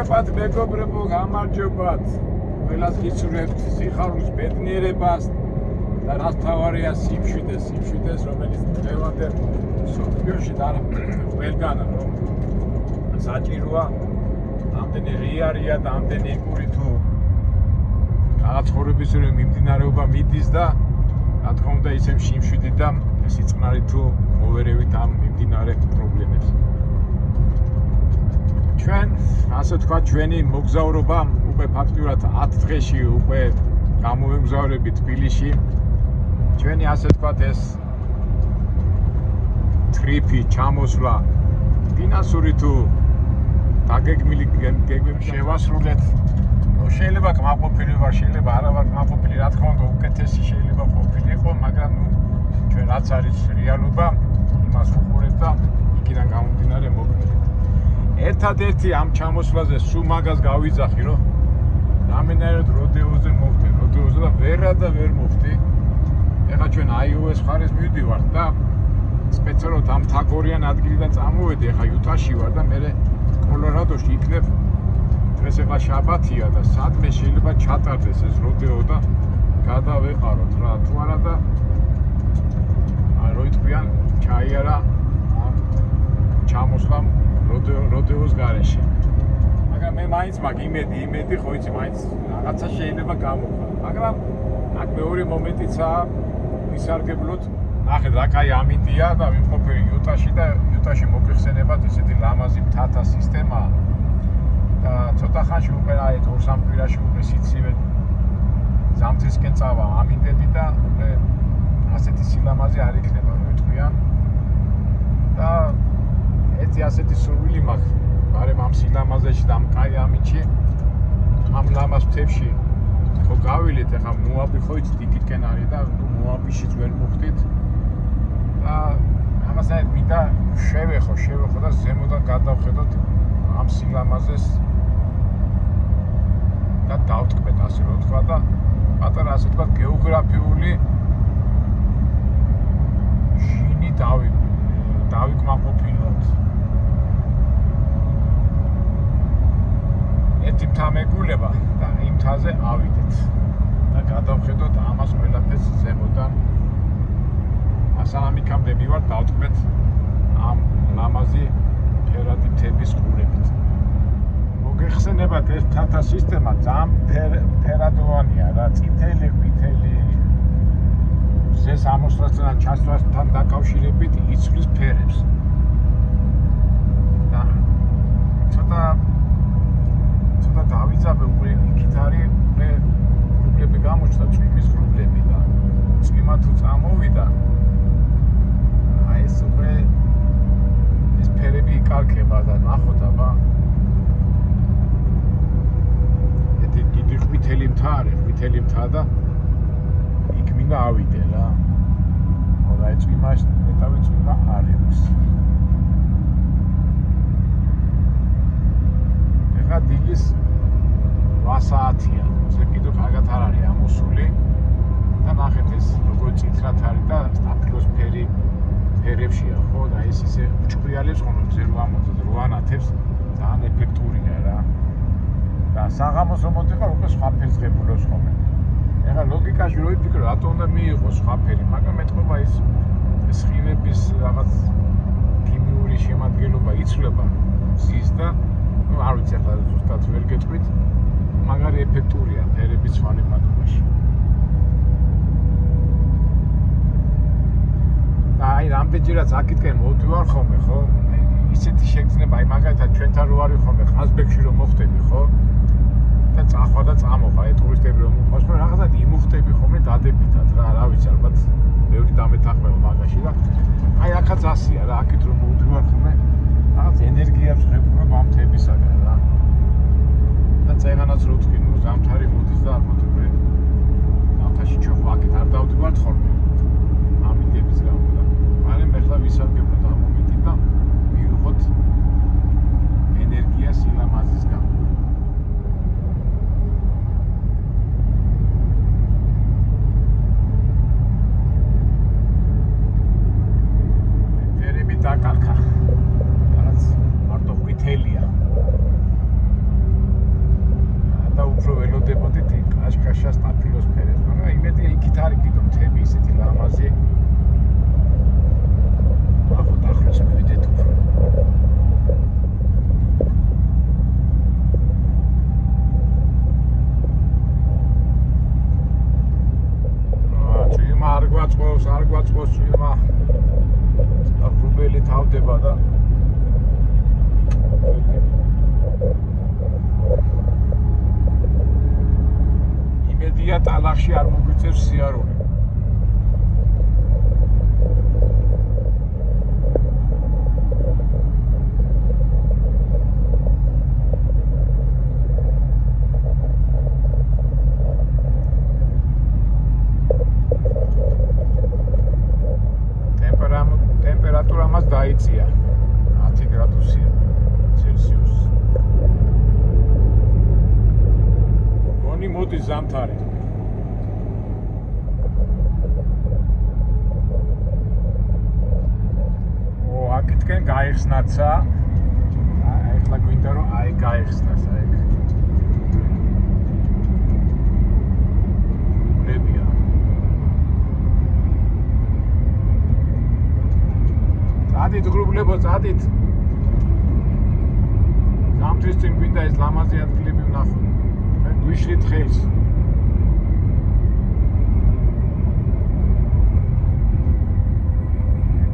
მოგესალმებით მეგობრებო, გამარჯობათ. ყველას გისურვებთ სიხარულის ბედნიერებას და რაც თავარია სიმშვიდეს, რომელიც დღევანდელ სოფლიოში და ყველგანა რომ საჭიროა ამდენი რეალია და ამდენი პური თუ რაღაც ცხოვრების მიმდინარეობა მიდის და რა თქმა უნდა ისე სიმშვიდე და სიწყნარი თუ მოვერევით ამ მიმდინარე პრობლემებს. ჩვენ ასე თქვა ჩვენი მოგზაურობა უკვე ფაქტურად 10 დღეში უკვე გამოვემგზავრებით თბილისში. ჩვენი ასე თქვა ეს ტრიპი ჩამოსვლა ფინანსური თუ დაგეგმილი გეგმები შევასრულეთ. შეიძლება კმაყოფილი ვარ, შეიძლება არა ვარ კმაყოფილი, რა თქმა უნდა უკეთესი შეიძლება ყოფილიყო, მაგრამ ჩვენ რაც არის რეალობა, იმას ვუყურებთ და იქიდან გამომდინარე მოგვიყვება. ერთადერთი ამ ჩამოსვლაზე სულ მაგას გავიძახი, რომ რამენერად როდეოზე მოვხდი, როდეოზე და ვერ მოვხდი. ეხლა ჩვენ აიოვეს მხარეს მივდივართ და სპეციალურად ამ თაგორიან ადგილიდან წამოვედი, ეხლა იუტაში ვარ და მე კოლორადოში იქნებ. დღეს ეხლა შაბათია და სადმე შეიძლება ჩატარდეს ეს როდეო და გადავეყაროთ რა, თუ არა და რო იტყვიან ჩაიარა ამ ჩამოსვლამ როდეოს გარეშე. მაგრამ მე მაინც მაგ იმედი ხო იცი მაინც რაღაცა შეიძლება გამოვა. მაგრამ აქ მეორე მომენტიცაა ვისარგებლოთ. ნახეთ რა კაი ამინდია და ვიმყოფები იუტაში და იუტაში მოგვიხსენებათ ესეთი ლამაზი მთათა სისტემა და ცოტა ხანში უკვე აი 2-3 კვირაში უკვე სიცივე ზამთრისკენ წავა ამინდები და უკვე ასეთი სილამაზე არ იქნება რო იტყვიან და ერთი ასეთი სურვილი მაქვს გარემ ამ სილამაზეში და ამ კაი ამინდში ამ ლამაზ მთებში ხო გავილეთ ეხლა მოაბი ხო იცით იქითკენ არის და მოაბიშიც ვერ მოვხდით და რაღაცნაირად მინდა შევეხო და ზემოდან გადავხედოთ ამ სილამაზეს და დავტკბეთ ასე რომ თქვა და პატარა ასე თქვა გეოგრაფიული ჟინი დავიკმაყოფილოთ. ერთი მთა მეგულება და იმ მთაზე ავიდეთ და გადავხედოთ ამას ყველაფერს ზემოდან. ასალამ იქამდე მივარ დავტკბეთ ამ ლამაზი ფერადი მთების ყურებით. მოგეხსენებათ ეს მთათა სისტემა ძალიან ფერადოვანია რა, წითელი, ყვითელი ზეს ამოსვლასთან ჩასვლასთან დაკავშირებით იცვლის ფერებს. და ცოტა დავიძაბე უკვე იქით არის ღრუბლები გამოჩნდა, წვიმის ღრუბლები და წვიმა თუ წამოვიდა აი ეს უკვე ეს ფერები იკალქება და ნახოთ აბა დიდი ყვითელი მთა არის, ყვითელი მთა და იქ მინდა ავიდე რა. ხო და წვიმას მეტავი წვიმა არის. ეხლა დილის 8 საათია. ზე კიდევ კარგად არ არის ამოსული და ნახეთ ეს როგორ წითრად არის და სტაფილოს ფერებშია ხო და ეს ისე ჭკვიალებს ხოლმე ზე რო ამოწოს რო ანათებს ძალიან ეფექტურია რა. და საღამოს რომ მოდიხარ უკვე სხვა ფერს ღებულობს ხოლმე. ეხლა ლოგიკაში რო იფიქრო რატო უნდა მიიღოს სხვა ფერი, მაგრამ ეთქობა ის სხივების რაღაც ქიმიური შემადგენლობა იცვლება მზის და ნუ არ ვიცი ახლა ზუსტად ვერ გეტყვით, მაგარი ეფექტურია ფერების ცვალებადობაში. და აი რამდენჯერაც აქეთკენ მოვდივარ ხოლმე ხო? ისეთი შეგრძნება, აი მაგალითად ჩვენთან რო არის ხოლმე ყაზბეგში რომ მოხდები ხო? და წახვა და წამოვა, აი ტურისტები რომ მოხდეს, მაგრამ რაღაცად იმუხტები ხოლმე დადებითად რა, რა ვიცი, ალბათ ბევრი დამეთანხმება მაგაში და აი აქაც ასია რა, აქეთ რომ მოვდივარ ხოლმე, რაღაც ენერგიას ვღებულობ ამ თებისაგან რა. და წეგანაც რო ვთქვი, ნუ ზამთარი მოდის და ალბათ უკვე ზამთარში ჩვენ ხო აქეთ არ დავდივართ ხოლმე ამინდების გამო და მაგრამ ეხლა ვისარგებლოთ ამ მომენტით და მივიღოთ ენერგია სილამაზის გამო. გვაწყოს წვიმა ღრუბელი თავდება და იმედია ტალახში არ მოგვიწევს სიარული. ტემპერატურა მას დაიწია 10 გრადუსია ცელსიუსი. გონი მოდის ზამთარი. აქეთკენ გაიხსნაცა. ეხლა გვინდა რომ აი გაიხსნას აი ეგ. ლებია. წადით გრუბლებო, წადით. ზამთრის წინ გვინდა ეს ლამაზი ადგილები ვნახოთ. მე გვიშლით ხელს.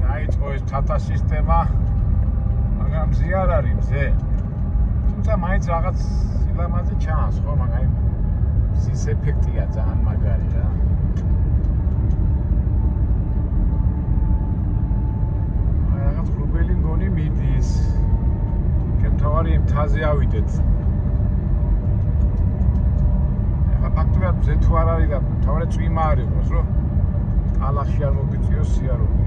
დაიწყო ეს თათა სისტემა. მაგრამ მზე არ არის, მზე. თუმცა მაინც რაღაც სილამაზე ჩანს, ხო, მაგრამ მზის ეფექტია ძალიან მაგარი რა. ღრუბელი მგონი მიდის. კეთავარი მთაზე ავიდეთ. ეხლა ფაქტობრივად მზე თუ არ არის და თავარი წვიმა არ იყოს, რომ ტალახში არ მოგვიწიოს სიარული.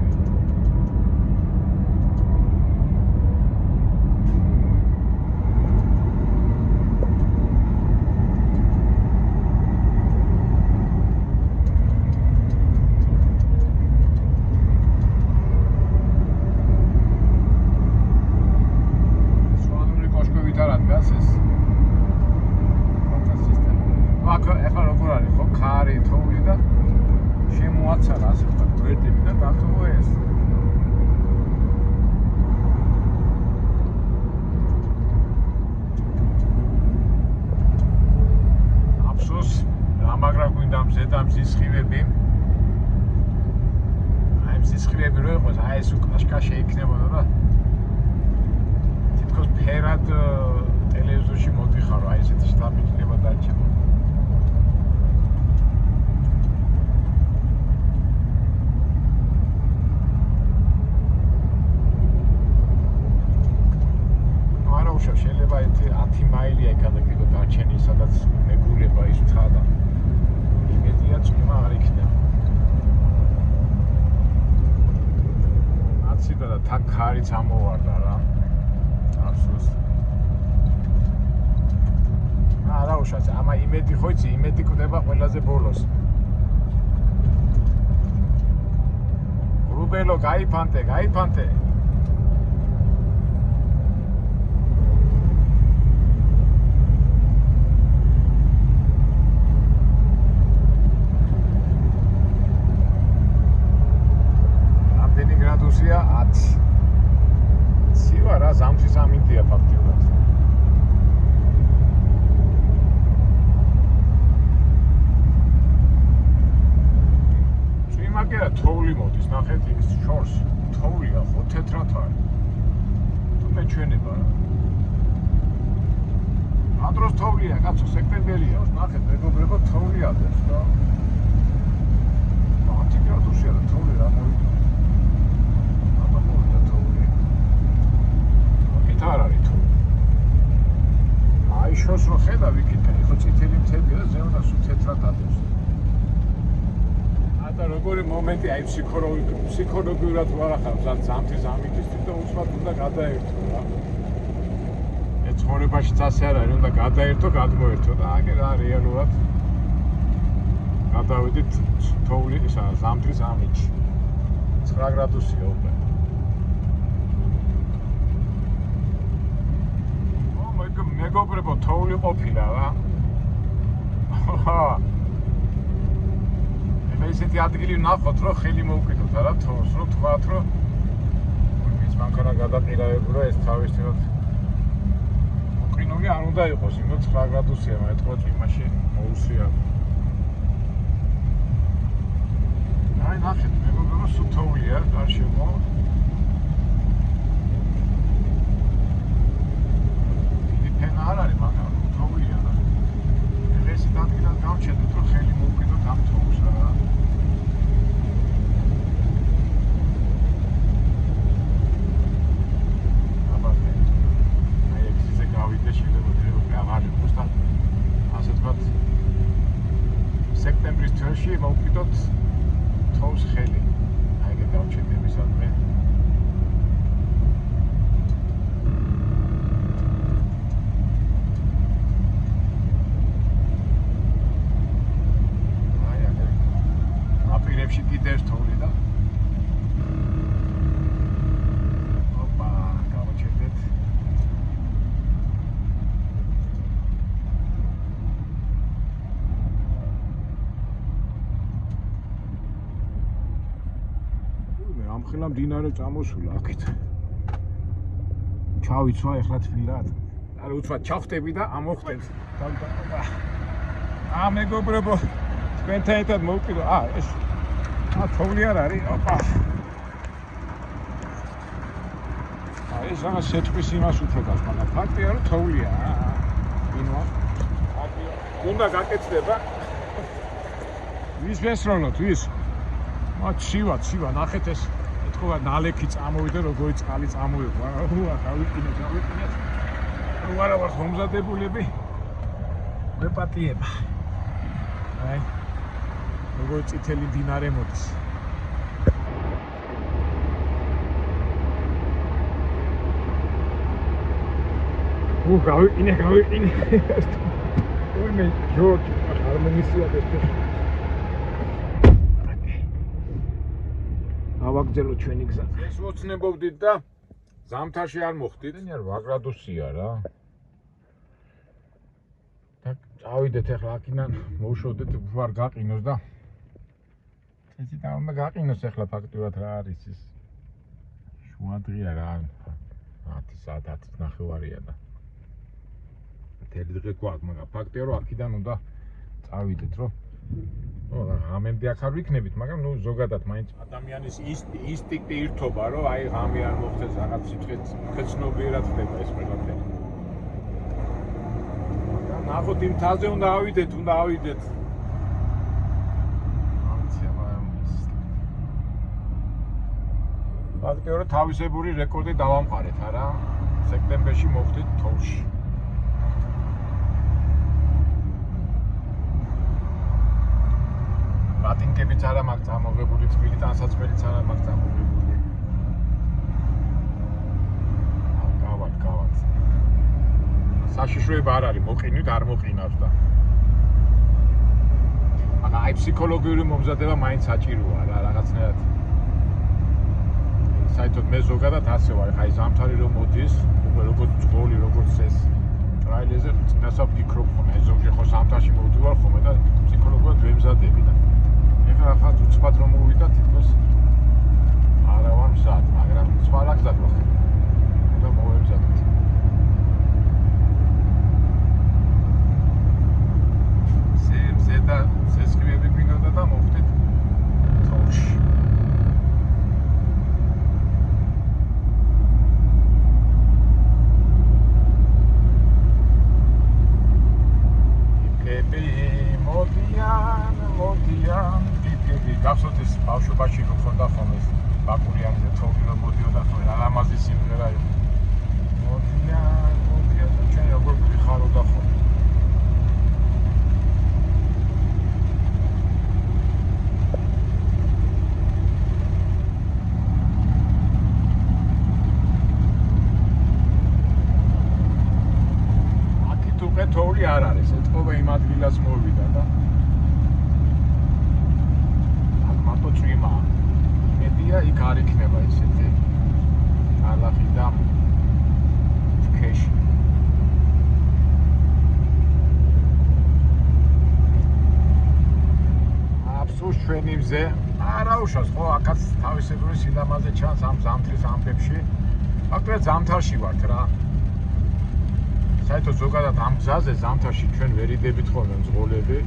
ეხლა როგორ არის ხო ქარი თოვლი და შემოაცარა ასე ვთქვათ გვერდები და დათოვო ეს აფსოს რამაგრა გვინდა მზედა მზისხივები აი მზისხივები რო იყოს აი ეს უკაშკა შეიქნებოდა და თითქოს ფერად ტელევიზორში მოდიხარო აი ესეთი შტაბი იქნება დაჩემო შეიძლება 10 მაილია ეკადაგიდო დარჩენი, სადაც მეგულება ის თხა და იმედია წვიმა არ იქნება. აციდა და თან ქარიც ამოვარდა რა. აფსოს. არა უშავს, ამა იმედი ხო იცი, იმედი კვდება ყველაზე ბოლოს. რუბელო, გაიფანტე, გაიფანტე. გრადუსია 10. ცივა რა ზამთრის ამინდია ფაქტიურად. წვიმა კი არა, თოვლი მოდის, ნახეთ ის შორს. თოვლია ხო თეთრად არის. თუ მეჩვენება რა. ადროს თოვლია, კაცო, სექტემბერია, ნახეთ, მეგობრებო, თოვლი ადებს რა. 10 გრადუსია და თოვლი რა მოვიდა. არ არის თუ აი შორს რო ხედავ იქიდან ხო წითელი მთებია და ზემოდან სულ თეთრად ადებს და როგორი მომენტი აი ფსიქოლოგიურად ვარახავ ზამთრის ამიტისთვის და უცბად უნდა გადაერთო რა ეს ცხოვრებაშიც ასე არ არის უნდა გადაერთო გადმოერთო და აგერ რა რეალურად გადავედით თოვლის ზამთრის ამიტში 9 გრადუსია უკვე მეგობრებო თოვლი ყოფილა რა ესეთი ადგილი ვნახოთ რომ ხელი მოვკიდოთ არა თოვლს რომ თქვათ რომ ის მანქანა გადაყირავებულა ეს თავისთავად მოყინული არ უნდა იყოს იმით 9 გრადუსია მეტყვა იმაში მოუსია აი ნახეთ მეგობრებო თოვლია გარშემო. დიდი ფენა არ არის, მაგრამ თოვლია და ესეთ ადგილას გავჩერდით, რომ ხელი მოვკიდოთ ამ თოვლს რა. სექტემბრის თვეში მოვკიდოთ თოვლის ხელი. აი ეგ გავჩერდებისადმე. აი ეგ აპირებში კიდევ თოვლი და ოპა, გავჩერდეთ. ამხელა მდინარე წამოსულა აქეთ. ჩავიცვა ეხლა თბილად. არა უცბად ჩავხტები და ამოხტებს. მეგობრებო, თქვენთან ერთად მოვკიდო. ეს თოვლი არ არის? ოპა. ეს რაღაც სეტყვის იმას უთხრობს, მაგრამ ფაქტია რომ თოვლია. ინვა. უნდა გაკეთდება. ვის ვესროლოთ, ვის? ცივა, ნახეთ ეს. ეთქობა ნალექი წამოვიდა, როგორი წყალი წამოიღო. გავიყინეთ. ვარა ვარ მომზადებულები. მეპატიება. აი. როგორი წითელი მდინარე მოდის. გავიყინე. მე ჯორჯ, არ მომისია ეს. ავაგზელო ჩვენი გზა. ეს ვოცნებობდით და ზამთარში არ მოხდით. 8 გრადუსია რა. და წავიდეთ ახლა აქიდან, მოვშოვდეთ ვარ გაყინოს და წესი და უნდა გაყინოს ახლა ფაქტურად რა არის ის. შუადღეა რა. 10 საათი 10:30-ია და მთელი დღე გვაქვს, მაგრამ ფაქტია რომ აქიდან უნდა წავიდეთ, რომ ამემდე აქ არ ვიქნებით, მაგრამ ზოგადად მაინც ადამიანის ინსტინქტი ირთობა, რომ აი ღამე არ მოხდეს რაღაც სიტყვით ცნობიერად ხდება ეს ყველაფერი. ნახოთ იმ თაზე უნდა ავიდეთ. ფაქტია რომ თავისებური რეკორდი დავამყარეთ, არა? სექტემბერში მოხდით თოვლში. ბატინკებიც არა მაქვს წამოღებული, თბილი ტანსაცმელიც არა მაქვს წამოღებული. გავად. საშიშროება არ არის, მოყინვით არ მოყინავს და. მაგრამ აი ფსიქოლოგიური მომზადება მაინც საჭიროა რა, რაღაცნაირად. საერთოდ მე ზოგადად ასე ვარ, აი ზამთარი რომ მოდის, უკვე როგორც ძღოლი, როგორც ეს ტრაილერზე წინასწარ ვფიქრობ ხოლმე, აი ზოგჯერ ხო ზამთარში მოვდივარ ხოლმე და ფსიქოლოგიურად ვემზადები და ახლა უცბად რომ მოვიდა თითქოს არა ვარ მზად, მაგრამ სხვა რა გზად ვახ. უნდა მოვემზადოთ. ზედა სესხიები გვინდოდა და მოვხდით თოვლში. მოდიან გახსოვთ ეს ბავშვობაში რო ხონდა ხოლმე ეს ბაკურიანზე თოვლი რომ მოდიოდა ხოლმე ალამაზი სიმღერა იყო. მოდიან და ჩვენ როგორ ვიხარობდა ხოლმე. აქეთ უკვე თოვლი არ არის, ეთყობა იმ ადგილას მოვიდა და წვიმა. იმედია იქ არ იქნება ისეთი ალახი და ფქეში. აბსურდ ჩვენი მზე არა უშავს ხო აქაც თავისებური სილამაზე ჩანს ამ ზამთრის ამბებში. ფაქტობრივად ზამთარში ვართ რა. საერთოდ ზოგადად ამ გზაზე ზამთარში ჩვენ ვერიდებით ხოლმე მძღოლები.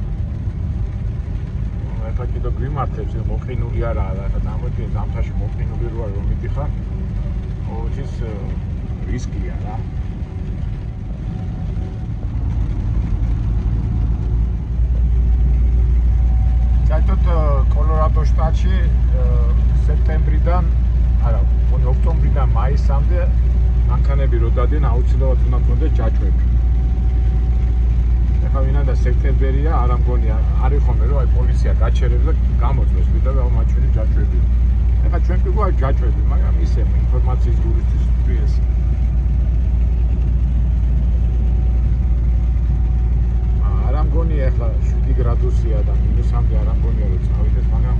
ეხლა კიდე გვიმართებს, მოყინული არაა, ეხლა დამოდი ზამთარში მოყინული როა რომ მიდიხარ, ყოველთვის რისკია რა. საერთოდ კოლორადო შტატში სექტემბრიდან, არა, ოქტომბრიდან მაისამდე მანქანები რო დადიან, აუცილებლად უნდა გქონდეს ჯაჭვები. ეხლა ვინაიდან სექტემბერია, არ მგონია, არის ხოლმე რომ აი პოლიცია გაჩერებს და გამოწვევს, ვიდრე მაჩვენი ჯაჭვები. ეხლა ჩვენ კი გვაქვს ჯაჭვები, მაგრამ ისე ინფორმაციის გურისთვის ეს. არ მგონია ეხლა 7 გრადუსია და მინუსამდე არ მგონია რომ წავიდეს, მაგრამ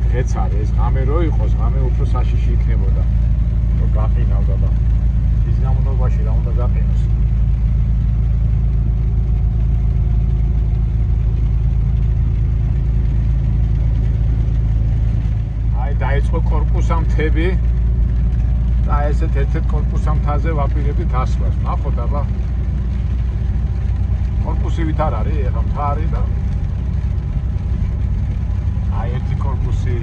დღეც არის ეს ღამე რო იყოს, ღამე უფრო საშიში იქნებოდა. რომ გაყინავდა და ის გამონობაში რა უნდა გაყინოს. დაიწყო კორპუსამთები და ესეთ ერთ-ერთ კორპუსამთაზე ვაპირებდით ასვლას. ნახოთ აბა. კორპუსი ვით არ არის, ეხლა მთარი და აი ერთი კორპუსი,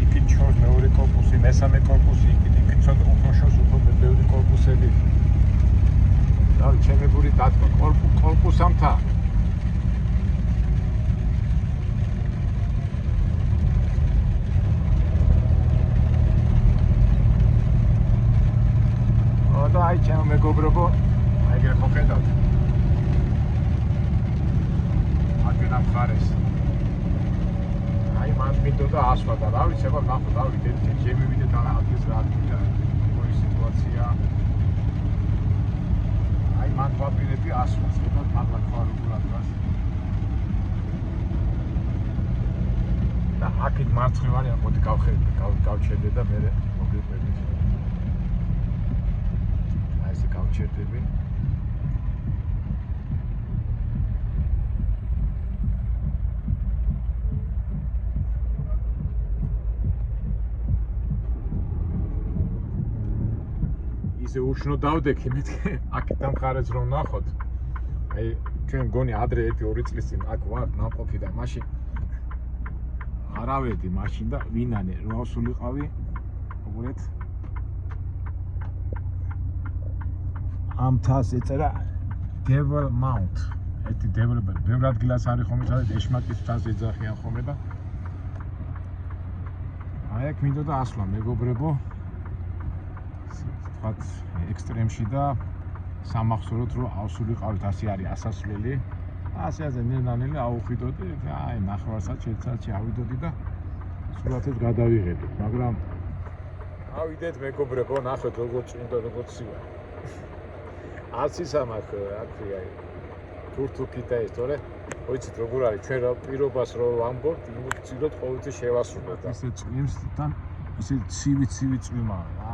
იქით შორს მეორე კორპუსი, მესამე კორპუსი, იქით ცოტა უფრო შორს უფრო ბევრი კორპუსები. და ჩემებური დათქვა კორპუსამთა. და აი ჩემო მეგობრებო, აი ეგრე ხო ხედავთ. აგენ ამ ხარეს. აი მან მინდოდა ასვა და რა ვიცი, აბა ნახოთ, ავიდეთ, შემივიდეთ რა ადგილს რა ადგილია, როგორი სიტუაცია. აი მან ვაპირები ასვას, ხედავთ მაღლა ხარ როგორ ადგას. და აქეთ მარცხნივ მოდი გავჩერდე და მე მოგიყვებით. ესე გავჩერდები. ისე უშნო დავდექი მეთქე, აქეთ ამ ხარეს რომ ნახოთ. აი ჩვენ მგონი ადრე 1-2 წლის წინ აქ ვარ ნამყოფი და მაშინ არავედი მაშინ და ვინანე რო ავსულიყავი, უბრალოდ ამ თას ეწერა Devil Mount. ერთი Devil, ბევრ ადგილას არის ხოლმე, სადაც ეშმაკის თას ეძახიან ხოლმე და აი აქ მინდოდა ასვლა მეგობრებო. თქვათ ექსტრემში და სამახსოვროდ რომ ავსულიყავით, ასე არის ასასვლელი. ასე ნელ-ნელა აუხიდოდი, აი ნახევარსად შეცალში ავიდოდი და სურათებს გადავიღებდით, მაგრამ ავიდეთ მეგობრებო, ნახეთ როგორ წუნდა, როგორ ცივა. არც ის ამაკ აკრია თურთუკითა ეს თორე ვიცით როგორ არის ჩვენ რა პირობას რო ვამბობთ იმ გწიროთ ყოველთვის შევასრულოთ და ისე წვიმსთან ისე ცივი წვიმაა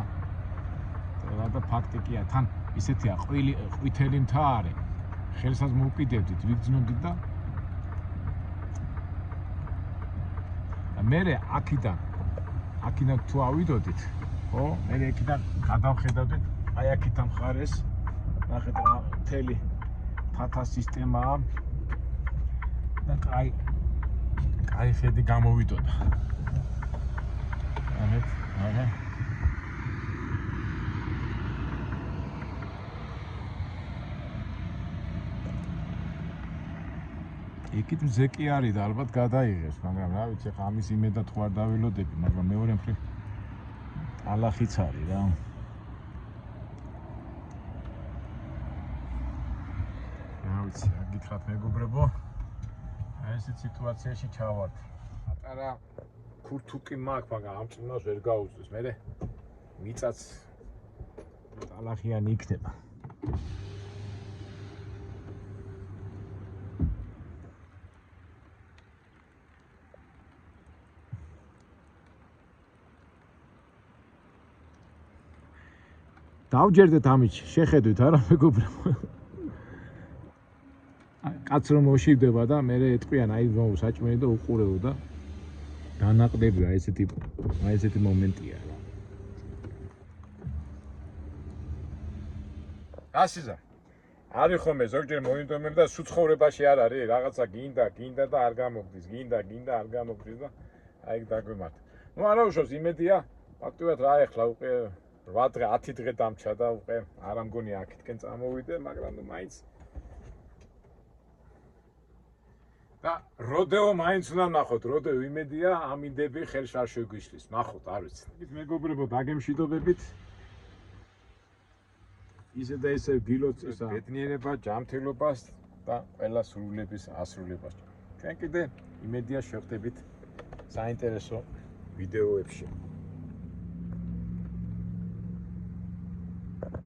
რა და ფაქტიკია თან ისეთია ყვითელი მთა არის ხელსაც მოუყიდებდით ვიგრძნობდით და მე აქიდან თუ ავიდოდით ხო მე აქიდან გადავხედავდით აი აქიდან ხარეს ნახეთ რა მთელი თათა სისტემაა და კაი ხედი გამოვიდოდა. ნახეთ. იქით მზე კი არის და ალბათ გადაიღებს, მაგრამ რა ვიცი, ხა ამის იმედად ხო არ დაველოდები, მაგრამ მეორე მხრივ ალახიც არის რა. გითხრათ მეგობრებო, აი ესეთ სიტუაციაში ჩავართ. პატარა ქურთუკი მაქვს, მაგრამ ამ წუნას ვერ გაუწევს. მე მიწაც ალახიანი იქნება. დავჯერდეთ ამით, შეხედვით არა მეგობრებო. კაც რომ მოშივდება და მე ეტყვიან აი საჭმელი და უყურეო და განაყდებია ესეთი მომენტია რა. ასიზა. არის ხომ ეს ზოგჯერ მოინდომებ და სულ ცხოვრებაში არ არის რაღაცა გინდა და არ გამოგდის, გინდა არ გამოგდის და აი დაგვიმართ. ნუ არა უშავს იმედია, ფაქტობრივად რა ეხლა უკვე 8 დღე, 10 დღე დამჩა და უკვე არ ამგონი აქეთკენ წამოვიდე, მაგრამ ნუ მაინც და როდეო მაინც უნდა ნახოთ, როდეო იმედია ამინდები ხელს არ შეგვიშლის, ნახოთ, არ ვიცი. მეგობრებო, დაგემშვიდობებით. ისე და ისე გილოც ისა ბედნიერება, ჯანმრთელობას და ყველა სრულების ასრულებას. ჩვენ კიდე იმედია შევხვდებით საინტერესო ვიდეოებში.